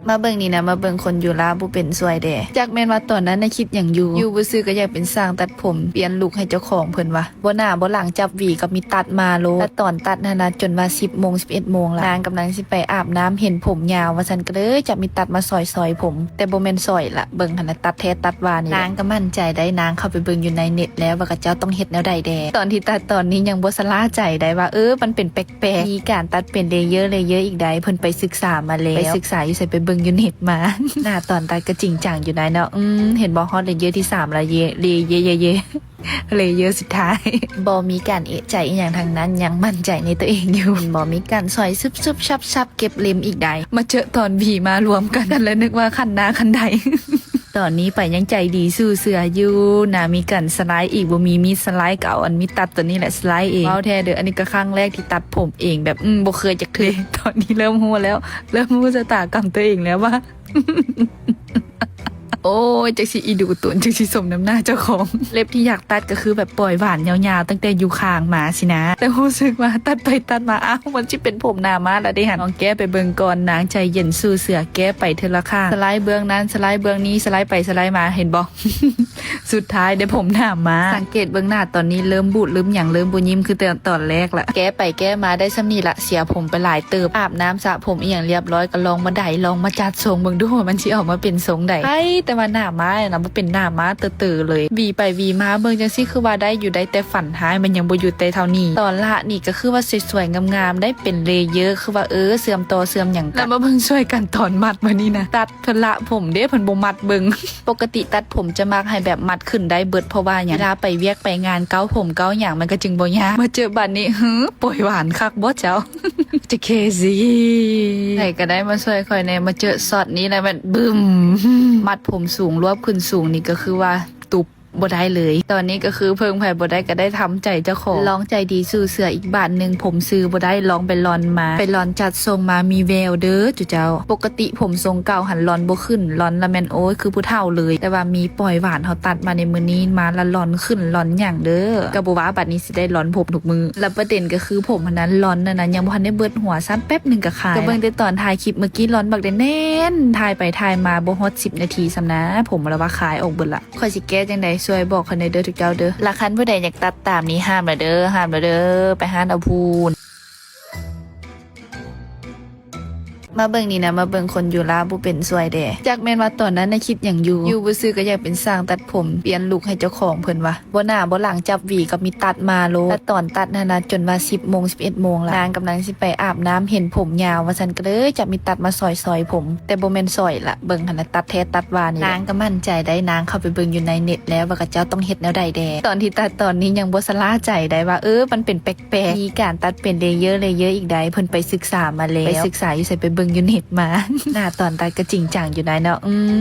มาเบิ่งนี่นะมาเบิ่งคนอยู่ลาวบ่เป็นสวยแดจากแม่นว่าตอนนั้นน่ะคิดหยังอยู่บ่ซื่อก็อยากเป็นสร้างตัดผมเปลี่ยนลุคให้เจ้าของเพิ่นว่าบ่หน้าบ่หลังจับหวีก็มีตัดมาโลแล้วตอนตัดนั่นน่ะจนว่า 10 โมง 11 โมงละนางกำลังสิไปอาบน้ำเห็นผมยาวว่าซั่นก็เลยจับมีตัดมาซอยผมแต่บ่แม่นซอยละเบิ่งหั่นน่ะตัดแท้ตัดว่านี่นางก็มั่นใจได้นางเข้าไปเบิ่งอยู่ในเน็ตแล้วว่าเขาเจ้าต้องเฮ็ดแนวใดแดตอนที่ตัดตอนนี้ยังบ่สลาใจได้ว่ามันเป็นแปลกๆมีการตัดเป็นเลเยอร์อีกได้เพิ่นไปศึกษามาแล้วไปศึกษาอยู่ใส่ไปเบิ่งอยู่เน็ตมา หน้าตอนตัดก็จริงจังอยู่ได้เนาะเห็นบ่ฮอตเลเยอร์ที่3ละเลเยเลเยอร์สุดท้ายบ่มีการเอะใจอีหยังทางนั้นยังมั่นใจในตัวเองอยู่บ่มีการซอยซึบๆชับๆเก็บเล็มอีกได้มาเจอตอนผีมารวมกันแล้วนึกว่าคันหน้าคันใด ตอนนี้ไปยังใจดีสู้เสืออยู่นะมีกันสไลด์อีกบ่มีสไลด์เก่าอันมีตัดตัวนี้แหละสไลด์เองว้าวแท้เด้ออันนี้ก็ครั้งแรกที่ตัดผมเองแบบบ่เคยจะเคยตอนนี้เริ่มฮู้แล้วเริ่มรู้ชะตากรรมตัวเองแล้วว่า โอ้ยจักสิอีดูตุนจักสิสมน้ำหน้าเจ้าของเล็บที่อยากตัดก็คือแบบปล่อยหวานยาวๆตั้งแต่อยู่คางมาสินะแต่รู้สึกว่าตัดไปตัดมามันสิเป็นผมหน้ามาแล้วได้หันลองแก้ไปเบิ่งก่อนนางใจเย็นสู้เสือแก้ไปเทละข้างสไลด์เบื้องนั้นสไลด์เบื้องนี้สไลด์ไปสไลด์มาเห็นบ่ สุดท้ายได้ผมหน้ามาสังเกตเบื้องหน้าตอนนี้เริ่มบูดเริ่มหยังเริ่มบ่ยิ้มคือตอนแรกละแก้ไปแก้มาได้ซ้ำนี่ละเสียผมไปหลายเติบอาบน้ำสระผมอีหยังเรียบร้อยก็ลองมาไดลองมาจัดทรงเบิ่งดูว่ามันสิออกมาเป็นทรงใดแต่ว่าหน้าม้านะบ่เป็นหน้าม้าเตื่อเลยวีไปวีมาเบิ่งจังซี่คือว่าได้อยู่ได้แต่ฝันหายมันยังบ่อยู่แต่เท่านี้ตอนละนี่ก็คือว่าสวยๆงามๆได้เป็นเลเยอร์คือว่าเสื่อมต่อเสื่อมหยังกันแล้วมาเบิ่งช่วยกันถอนมัดมานี่นะตัดเพิ่นละผมเด้เพิ่นบ่มัดเบิ่ง ปกติตัดผมจะมักให้แบบมัดขึ้นได้เบิดเพราะว่าหยังเวลาไปเวียกไปงานเกาผมเกาหยังมันก็จึงบ่ยากมาเจอบัดนี้ปล่อยหวานคักบ่เจ้า จะเคซีใครก็ได้มาช่วยคอยแน่มาเจอช็อตนี้แล้วมันบึ้มมัดผมสูงรวบขึ้นสูงนี่ก็คือว่าตุบบ่ได้เลยตอนนี้ก็คือเพิ่งไผ่บ่ได้ก็ได้ทำใจเจ้าของลองใจดีสู้เสืออีกบาทนึงผมซื้อบ่ได้ลองไปลอนมาไปลอนจัดทรงมามีแววเด้อจุเจ้าปกติผมทรงเก่าหันลอนบ่ขึ้นลอนละแม่นโอ้ยคือผู้เฒ่าเลยแต่ว่ามีปล่อยหวานเฮาตัดมาในมื้อนี้มาละลอนขึ้นลอนหยังเด้อก็บ่ว่าบัดนี้สิได้ลอนผมทุกมือแล้วประเด็นก็คือผมอันนั้นลอนนั่นน่ะยังบ่ทันได้เบิดหัวสั้นแป๊บนึงก็คายก็เบิ่งแต่ตอนถ่ายคลิปเมื่อกี้ลอนบักได้แน่นถ่ายไปถ่ายมาบ่ฮอด10 นาทีซำนะผมละว่าคายออกเบิดละค่อยสิแก้จังได๋ช่วยบอกคันเด้อทุกเจ้าเด้อละคันผู้ใดอยากตัดตามนี้ห้ามละเด้อไปหาเอาพูนมาเบิ่งนี่นะมาเบิ่งคนอยู่ลาวบ่เป็นสวยแดจากแม่นว่าตอนนั้นน่ะคิดหยังอยู่บ่ซื่อก็อยากเป็นสร้างตัดผมเปลี่ยนลุคให้เจ้าของเพิ่นว่าบ่หน้าบ่หลังจับหวีก็มีตัดมาโลแล้วตอนตัดนั่นน่ะจนว่า 10 โมง 11 โมงละนางกำลังสิไปอาบน้ำเห็นผมยาวว่าซั่นก็เลยจับมีตัดมาซอยผมแต่บ่แม่นซอยละเบิ่งหั่นน่ะตัดแท้ตัดว่านี่นางก็มั่นใจได้นางเข้าไปเบิ่งอยู่ในเน็ตแล้วว่าเขาเจ้าต้องเฮ็ดแนวใดแดตอนที่ตัดตอนนี้ยังบ่สลาใจได้ว่ามันเป็นแปลกๆมีการตัดเป็นเลเยอร์อีกได้เพิ่นไปศึกษามาแล้วไปศึกษาอยู่ใส่ไปเบิ่งอยู่เน็ตมา หน้าตอนตัดก็จริงจังอยู่ได้เนาะ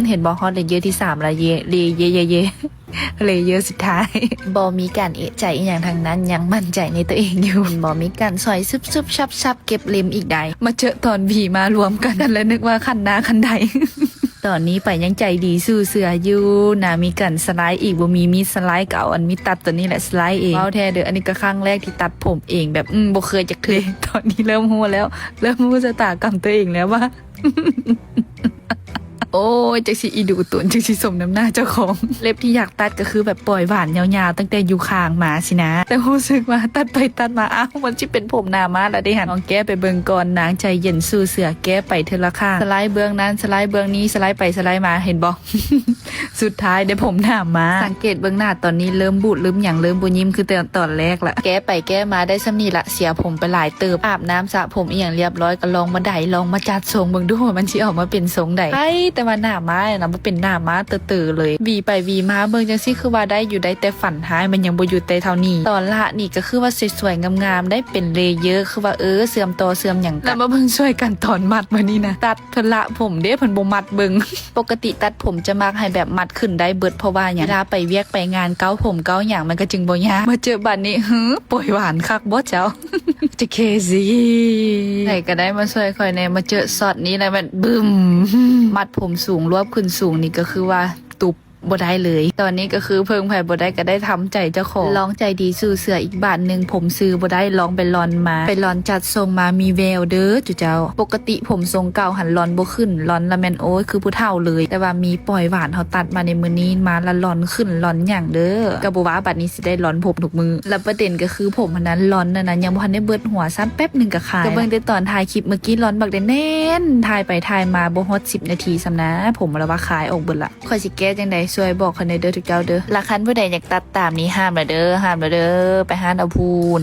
เห็นบ่ฮอตเลเยอร์ที่3ละเลเยอร์สุดท้ายบ่มีการเอะใจอีหยังทางนั้นยังมั่นใจในตัวเองอยู่บ่มีการซอยซึบๆชับๆเก็บเล็มอีกได้มาเจอตอนผีมารวมกันแล้วนึกว่าคันหน้าคันใด ตอนนี้ไปยังใจดีสู้เสืออยู่นะมีกันสไลด์อีกบ่มีสไลด์เก่าอันมีตัดตัวนี้แหละสไลด์เองว้าวแท้เด้ออันนี้ก็ครั้งแรกที่ตัดผมเองแบบบ่เคยจะเคยตอนนี้เริ่มฮู้แล้วเริ่มรู้ชะตากรรมตัวเองแล้วว่า โอ้ยจักสิอีดูตุนจักสิสมน้ำหน้าเจ้าของเล็บที่อยากตัดก็คือแบบปล่อยหวานยาวๆตั้งแต่อยู่คางมาสินะแต่รู้สึกว่าตัดไปตัดมามันสิเป็นผมหน้ามาแล้วได้หันลองแก้ไปเบิ่งก่อนนางใจเย็นสู้เสือแก้ไปเทละข้างสไลด์เบื้องนั้นสไลด์เบื้องนี้สไลด์ไปสไลด์มาเห็นบ่ สุดท้ายได้ผมหน้ามาสังเกตเบื้องหน้าตอนนี้เริ่มบูดเริ่มหยังเริ่มบ่ยิ้มคือตอนแรกละแก้ไปแก้มาได้ซ้ำนี่ละเสียผมไปหลายเติบอาบน้ำสระผมอีหยังเรียบร้อยก็ลองมาไดลองมาจัดทรงเบิ่งดูว่ามันสิออกมาเป็นทรงใดแต่ว่าหน้าม้านะบ่เป็นหน้าม้าเตื่อเลยวีไปวีมาเบิ่งจังซี่คือว่าได้อยู่ได้แต่ฝันหายมันยังบ่อยู่แต่เท่านี้ตอนละนี่ก็คือว่าสวยๆงามๆได้เป็นเลเยอร์คือว่าเสื่อมต่อเสื่อมหยังกันแล้วมาเบิ่งช่วยกันถอนมัดมานี่นะตัดเพิ่นละผมเด้เพิ่นบ่มัดเบิ่ง ปกติตัดผมจะมักให้แบบมัดขึ้นได้เบิดเพราะว่าหยังเวลาไปเวียกไปงานเกาผมเกาหยังมันก็จึงบ่ยากมาเจอบัดนี้ปล่อยหวานคักบ่เจ้า จะเคซีใครก็ได้มาช่วยคอยแน่มาเจอช็อตนี้แล้วมันบึ้มมัดผมสูงรวบขึ้นสูงนี่ก็คือว่าตุบ บ่ได้เลยตอนนี้ก็คือเพิ่งไผบ่ได้ก็ได้ทำใจเจ้าของลองใจดีสู่เสืออีกบาทนึงผมซื้อบ่ได้ลองไปลอนมาไปลอนจัดทรงมามีแววเด้อจุเจ้าปกติผมทรงเก่าหันลอนบ่ขึ้นลอนละแม่นโอ้ยคือผู้เฒ่าเลยแต่ว่ามีปล่อยหวานเฮาตัดมาในมื้อนี้มาละลอนขึ้นลอนหยังเด้อก็บ่ว่าบัดนี้สิได้ลอนผมทุกมื้อแล้วประเด็นก็คือผมอันนั้นลอนนั่นน่ะยังบ่ทันได้เบิดหัวซ้ำแป๊บนึงก็คายก็เบิ่งแต่ตอนถ่ายคลิปเมื่อกี้ลอนบักได้แน่นถ่ายไปถ่ายมาบ่ฮอด10 นาทีซ้ำนะผมละว่าคายออกเบิดละข่อยสิแก้จังได๋ช่วยบอกคันเด้อทุกเจ้าเด้อละคันผู้ใดอยากตัดตามนี้ห้ามละเด้อไปหาเอาพูน